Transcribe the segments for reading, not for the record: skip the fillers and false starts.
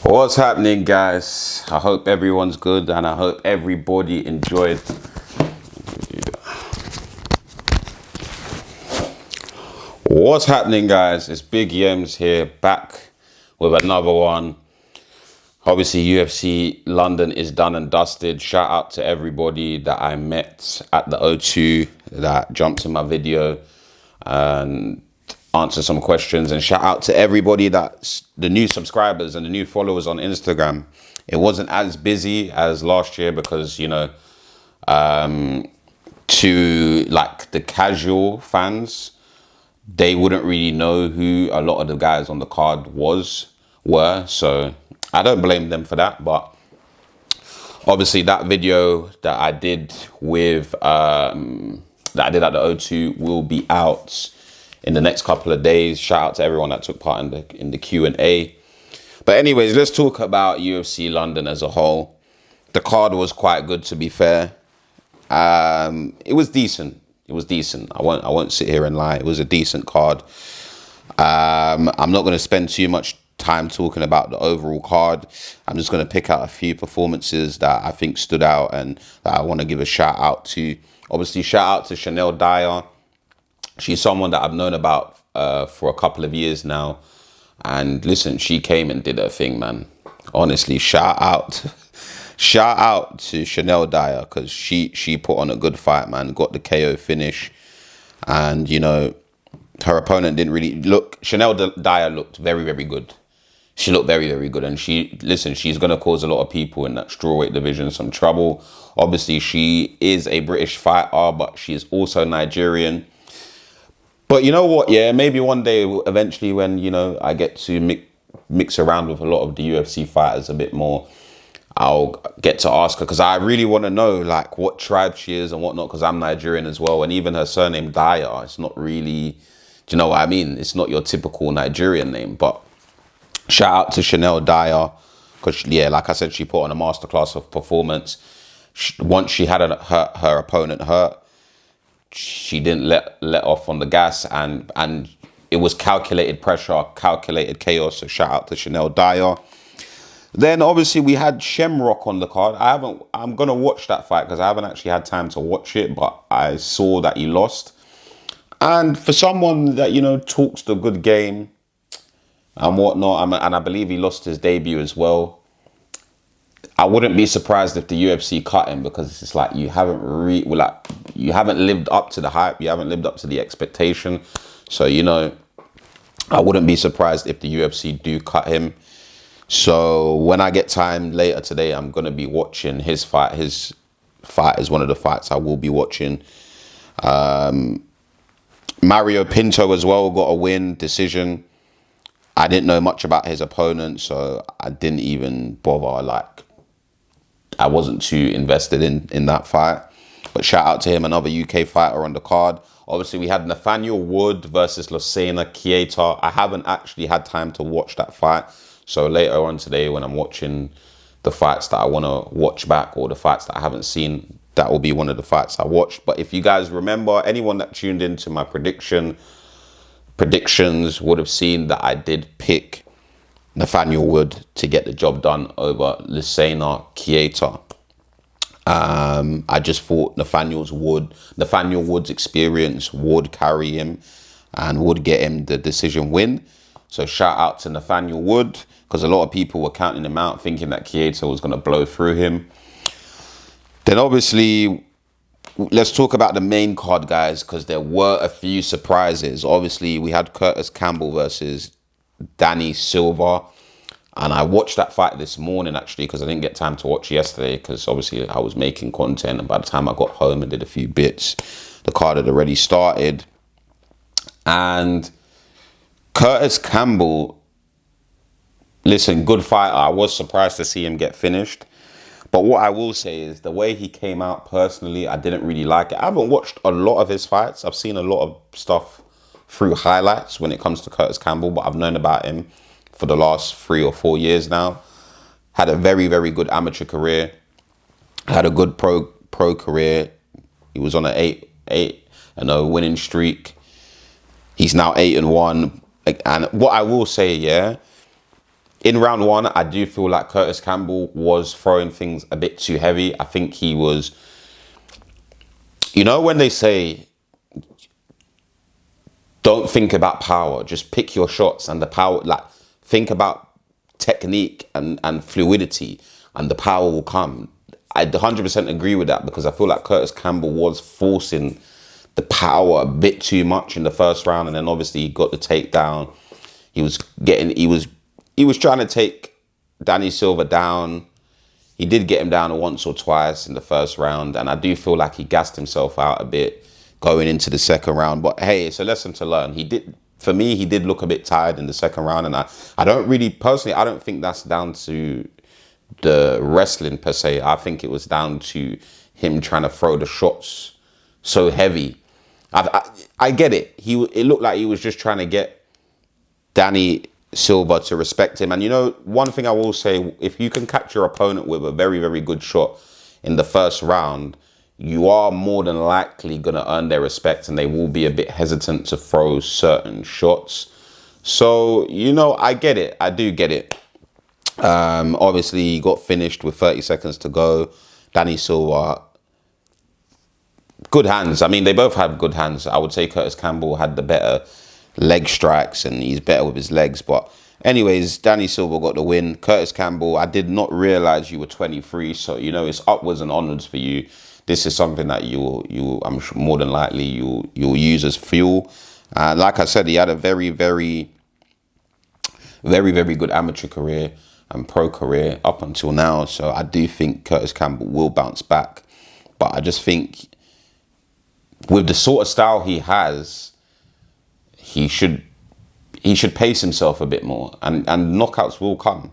What's happening, guys? I hope everyone's good and I hope everybody enjoyed. What's happening, guys? It's Big Yems here, back with another one. Obviously, UFC London is done and dusted. Shout out to everybody that I met at the O2 that jumped in my video and answer some questions, and shout out to everybody that's the new subscribers and the new followers on Instagram. It wasn't as busy as last year because, you know, to like the casual fans, they wouldn't really know who a lot of the guys on the card were. So I don't blame them for that. But obviously that video that I did with that I did at the O2 will be out in the next couple of days. Shout out to everyone that took part in the Q&A. But anyways, let's talk about UFC London as a whole. The card was quite good, to be fair. It was decent. It was decent. I won't sit here and lie. It was a decent card. I'm not going to spend too much time talking about the overall card. I'm just going to pick out a few performances that I think stood out and that I want to give a shout out to. Obviously, shout out to Chanel Dyer. She's someone that I've known about for a couple of years now. And listen, she came and did her thing, man. Honestly, shout out to Chanel Dyer, because she put on a good fight, man. Got the KO finish. And, you know, her opponent didn't really look. Chanel Dyer looked very, very good. She looked very, very good. And she's going to cause a lot of people in that strawweight division some trouble. Obviously, she is a British fighter, but she is also Nigerian. But you know what? Yeah, maybe one day, eventually, when, you know, I get to mix around with a lot of the UFC fighters a bit more, I'll get to ask her, because I really want to know, like, what tribe she is and whatnot, because I'm Nigerian as well. And even her surname, Dyer, it's not really, do you know what I mean? It's not your typical Nigerian name. But shout out to Chanel Dyer, because, yeah, like I said, she put on a masterclass of performance. Once she had her opponent hurt, she didn't let off on the gas, and it was calculated pressure, calculated chaos. So shout out to Chanel Dyer. Then obviously we had Shamrock on the card. I'm gonna watch that fight because I haven't actually had time to watch it, but I saw that he lost. And for someone that, you know, talks the good game and whatnot, and I believe he lost his debut as well, I wouldn't be surprised if the UFC cut him, because it's like you haven't lived up to the hype, you haven't lived up to the expectation. So, you know, I wouldn't be surprised if the UFC do cut him. So when I get time later today, I'm gonna be watching his fight. His fight is one of the fights I will be watching. Mario Pinto as well got a win, decision. I didn't know much about his opponent, so I didn't even bother. Like, I wasn't too invested in that fight. But shout out to him, another UK fighter on the card. Obviously, we had Nathaniel Wood versus Lerone Kieta. I haven't actually had time to watch that fight. So later on today, when I'm watching the fights that I want to watch back, or the fights that I haven't seen, that will be one of the fights I watched. But if you guys remember, anyone that tuned into my predictions would have seen that I did pick Nathaniel Wood to get the job done over Lerone Kieta. I just thought Nathaniel Wood's experience would carry him and would get him the decision win. So shout out to Nathaniel Wood, because a lot of people were counting him out, thinking that Kieta was going to blow through him. Then obviously, let's talk about the main card, guys, because there were a few surprises. Obviously, we had Curtis Campbell versus Danny Silva. And I watched that fight this morning, actually, because I didn't get time to watch yesterday, because obviously I was making content. And by the time I got home and did a few bits, the card had already started. And Curtis Campbell, listen, good fighter. I was surprised to see him get finished. But what I will say is the way he came out, personally, I didn't really like it. I haven't watched a lot of his fights. I've seen a lot of stuff through highlights when it comes to Curtis Campbell, but I've known about him for the last 3 or 4 years now. Had a very, very good amateur career. Had a good pro career. He was on an 8-0 winning streak. He's now 8-1. And what I will say, yeah, In round one, I do feel like Curtis Campbell was throwing things a bit too heavy. I think he was, you know, when they say, don't think about power, just pick your shots, and the power, like, think about technique and fluidity, and the power will come. I 100% agree with that, because I feel like Curtis Campbell was forcing the power a bit too much in the first round, and then obviously he got the takedown. He was trying to take Danny Silva down. He did get him down once or twice in the first round, and I do feel like he gassed himself out a bit going into the second round. But hey, it's a lesson to learn. For me, he did look a bit tired in the second round, and I don't really, personally, I don't think that's down to the wrestling per se. I think it was down to him trying to throw the shots so heavy. I get it. It looked like he was just trying to get Danny Silva to respect him. And you know, one thing I will say, if you can catch your opponent with a very, very good shot in the first round, you are more than likely going to earn their respect, and they will be a bit hesitant to throw certain shots. So, you know, I get it. I do get it. Obviously, he got finished with 30 seconds to go. Danny Silva, good hands. I mean, they both have good hands. I would say Curtis Campbell had the better leg strikes, and he's better with his legs. But anyways, Danny Silva got the win. Curtis Campbell, I did not realize you were 23. So, you know, it's upwards and onwards for you. This is something that I'm sure more than likely you'll use as fuel. Like I said, he had a very, very, very, very good amateur career and pro career up until now. So I do think Curtis Campbell will bounce back. But I just think with the sort of style he has, he should pace himself a bit more, and knockouts will come.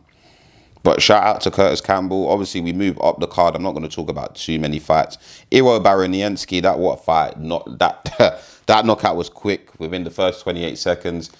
But shout out to Curtis Campbell. Obviously, we move up the card. I'm not going to talk about too many fights. Iwo Baronienski, that what a fight. Not that that knockout was quick within the first 28 seconds.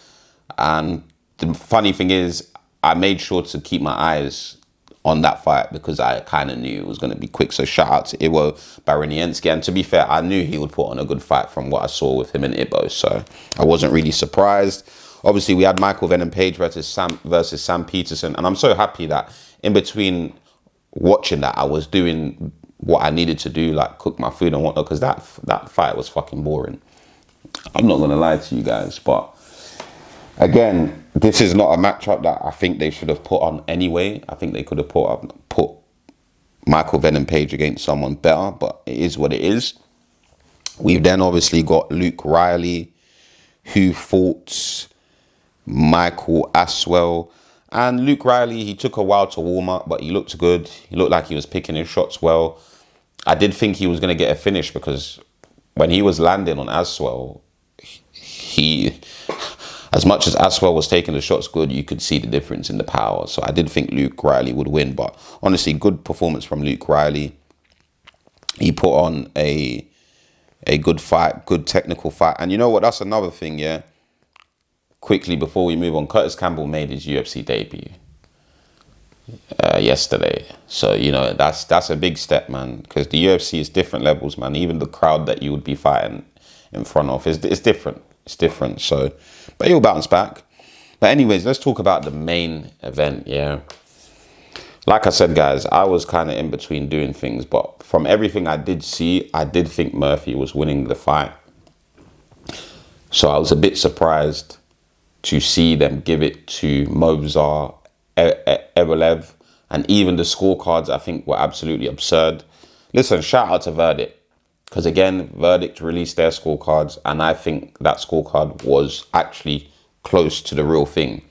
And the funny thing is, I made sure to keep my eyes on that fight because I kind of knew it was going to be quick. So shout out to Iwo Baronienski. And to be fair, I knew he would put on a good fight from what I saw with him and Ibo. So I wasn't really surprised. Obviously, we had Michael Venom Page versus Sam Peterson. And I'm so happy that in between watching that, I was doing what I needed to do, like cook my food and whatnot, because that fight was fucking boring. I'm not going to lie to you guys. But again, this is not a matchup that I think they should have put on anyway. I think they could have put Michael Venom Page against someone better, but it is what it is. We've then obviously got Luke Riley, who fought Michael Aswell. And Luke Riley, he took a while to warm up, but he looked good. He looked like he was picking his shots well. I did think he was going to get a finish, because when he was landing on Aswell, as much as Aswell was taking the shots good, you could see the difference in the power. So I did think Luke Riley would win. But honestly, good performance from Luke Riley. He put on a good fight, good technical fight. And you know what? That's another thing, yeah? Quickly, before we move on, Curtis Campbell made his UFC debut yesterday. So, you know, that's a big step, man. Because the UFC is different levels, man. Even the crowd that you would be fighting in front of is different. It's different. So, but he'll bounce back. But anyways, let's talk about the main event, yeah. Like I said, guys, I was kind of in between doing things. But from everything I did see, I did think Murphy was winning the fight. So I was a bit surprised to see them give it to Movsar Evloev. And even the scorecards, I think, were absolutely absurd. Listen, shout out to Verdict. Because again, Verdict released their scorecards, and I think that scorecard was actually close to the real thing.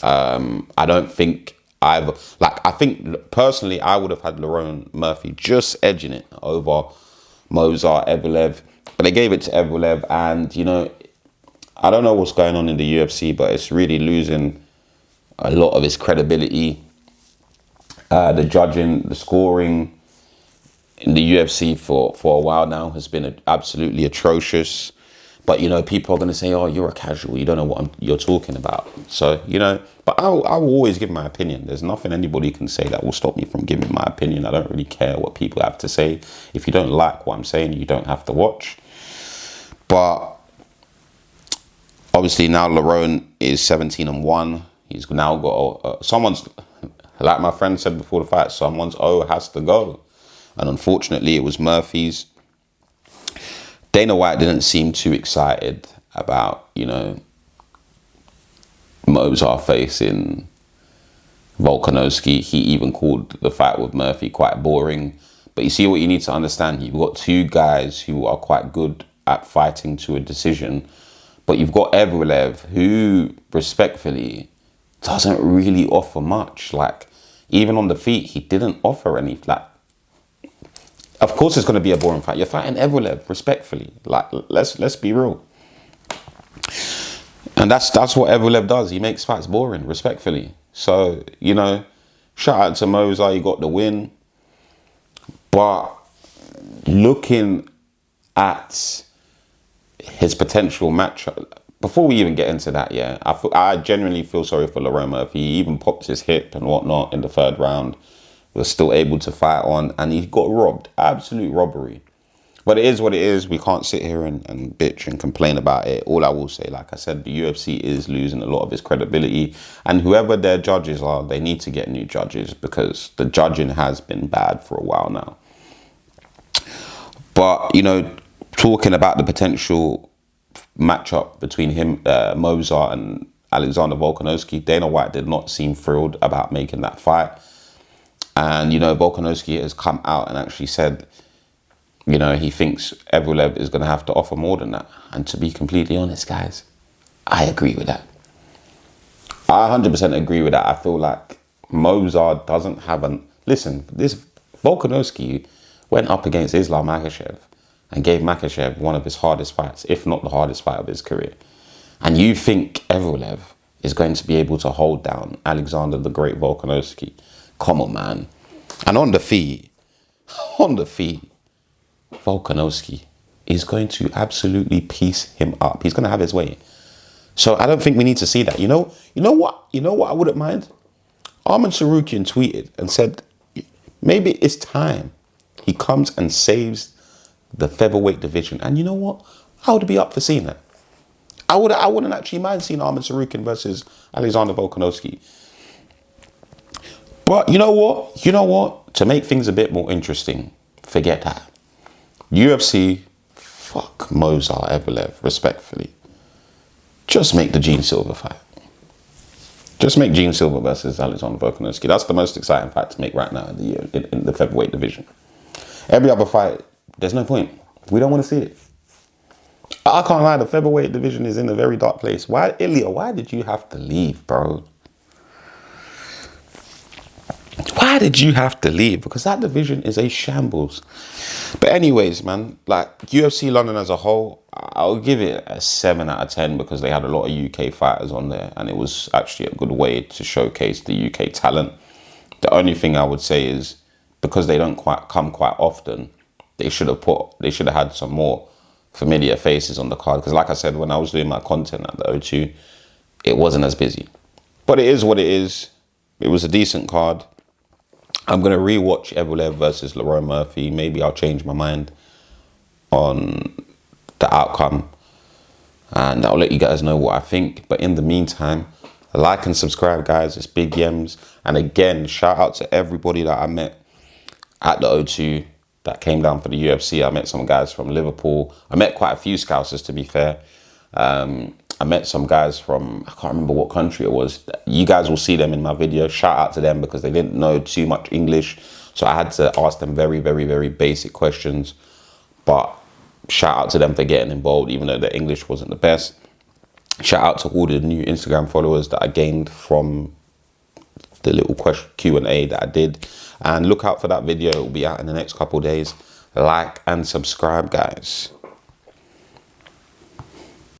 I don't think I think personally I would have had Lerone Murphy just edging it over Movsar Evloev. But they gave it to Evloev, and you know, I don't know what's going on in the UFC, but it's really losing a lot of its credibility. The judging, the scoring in the UFC for a while now has been absolutely atrocious. But, you know, people are going to say, oh, you're a casual. You don't know what you're talking about. So, you know, but I will always give my opinion. There's nothing anybody can say that will stop me from giving my opinion. I don't really care what people have to say. If you don't like what I'm saying, you don't have to watch. But obviously now Lerone is 17-1. He's now got someone's, like my friend said before the fight, someone's O has to go. And unfortunately, it was Murphy's. Dana White didn't seem too excited about, you know, Mozart facing Volkanovski. He even called the fight with Murphy quite boring. But you see what you need to understand. You've got two guys who are quite good at fighting to a decision. But you've got Evloev, who, respectfully, doesn't really offer much. Like, even on the feet, he didn't offer any. Like, of course it's going to be a boring fight. You're fighting Evloev, respectfully. Like, let's be real. And that's what Evloev does. He makes fights boring, respectfully. So, you know, shout out to Mozart, he got the win. But looking at his potential matchup, before we even get into that, yeah, I genuinely feel sorry for Lerone. If he even popped his hip and whatnot in the 3rd round, was still able to fight on, and he got robbed. Absolute robbery. But it is what it is. We can't sit here and bitch and complain about it. All I will say, like I said, the UFC is losing a lot of its credibility. And whoever their judges are, they need to get new judges, because the judging has been bad for a while now. But, you know, talking about the potential matchup between him, Mozart and Alexander Volkanovski, Dana White did not seem thrilled about making that fight. And, you know, Volkanovski has come out and actually said, you know, he thinks Evloev is going to have to offer more than that. And to be completely honest, guys, I agree with that. I 100% agree with that. I feel like Mozart doesn't have an... Listen, this Volkanovski went up against Islam Makhachev and gave Makhachev one of his hardest fights, if not the hardest fight of his career. And you think Evloev is going to be able to hold down Alexander the Great Volkanovski? Come on, man. And on the feet, Volkanovski is going to absolutely piece him up. He's going to have his way. So I don't think we need to see that. You know what I wouldn't mind? Arman Tsarukyan tweeted and said, maybe it's time he comes and saves the featherweight division. And you know what? I would be up for seeing that. I wouldn't actually mind seeing Arman Tsarukyan versus Alexander Volkanovski. But you know what? To make things a bit more interesting, forget that. UFC, fuck Mozart Evloev, respectfully. Just make the Gene Silver fight. Just make Gene Silver versus Alexander Volkanovski. That's the most exciting fight to make right now in the featherweight division. Every other fight, there's no point. We don't want to see it. I can't lie, the featherweight division is in a very dark place. Why, Ilya, why did you have to leave, bro? Why did you have to leave? Because that division is a shambles. But anyways, man, like UFC London as a whole, I'll give it a 7 out of 10 because they had a lot of UK fighters on there and it was actually a good way to showcase the UK talent. The only thing I would say is because they don't come quite often, they should have had some more familiar faces on the card. Because like I said, when I was doing my content at the O2, it wasn't as busy. But it is what it is. It was a decent card. I'm going to rewatch Evloev versus Lerone Murphy. Maybe I'll change my mind on the outcome. And I'll let you guys know what I think. But in the meantime, like and subscribe, guys. It's Big Yems. And again, shout out to everybody that I met at the O2 that came down for the UFC. I met some guys from Liverpool. I met quite a few Scousers, to be fair. I met some guys from, I can't remember what country it was. You guys will see them in my video. Shout out to them because they didn't know too much English. So I had to ask them very, very, very basic questions. But shout out to them for getting involved, even though their English wasn't the best. Shout out to all the new Instagram followers that I gained from the little Q&A that I did. And look out for that video. It will be out in the next couple of days. Like and subscribe, guys.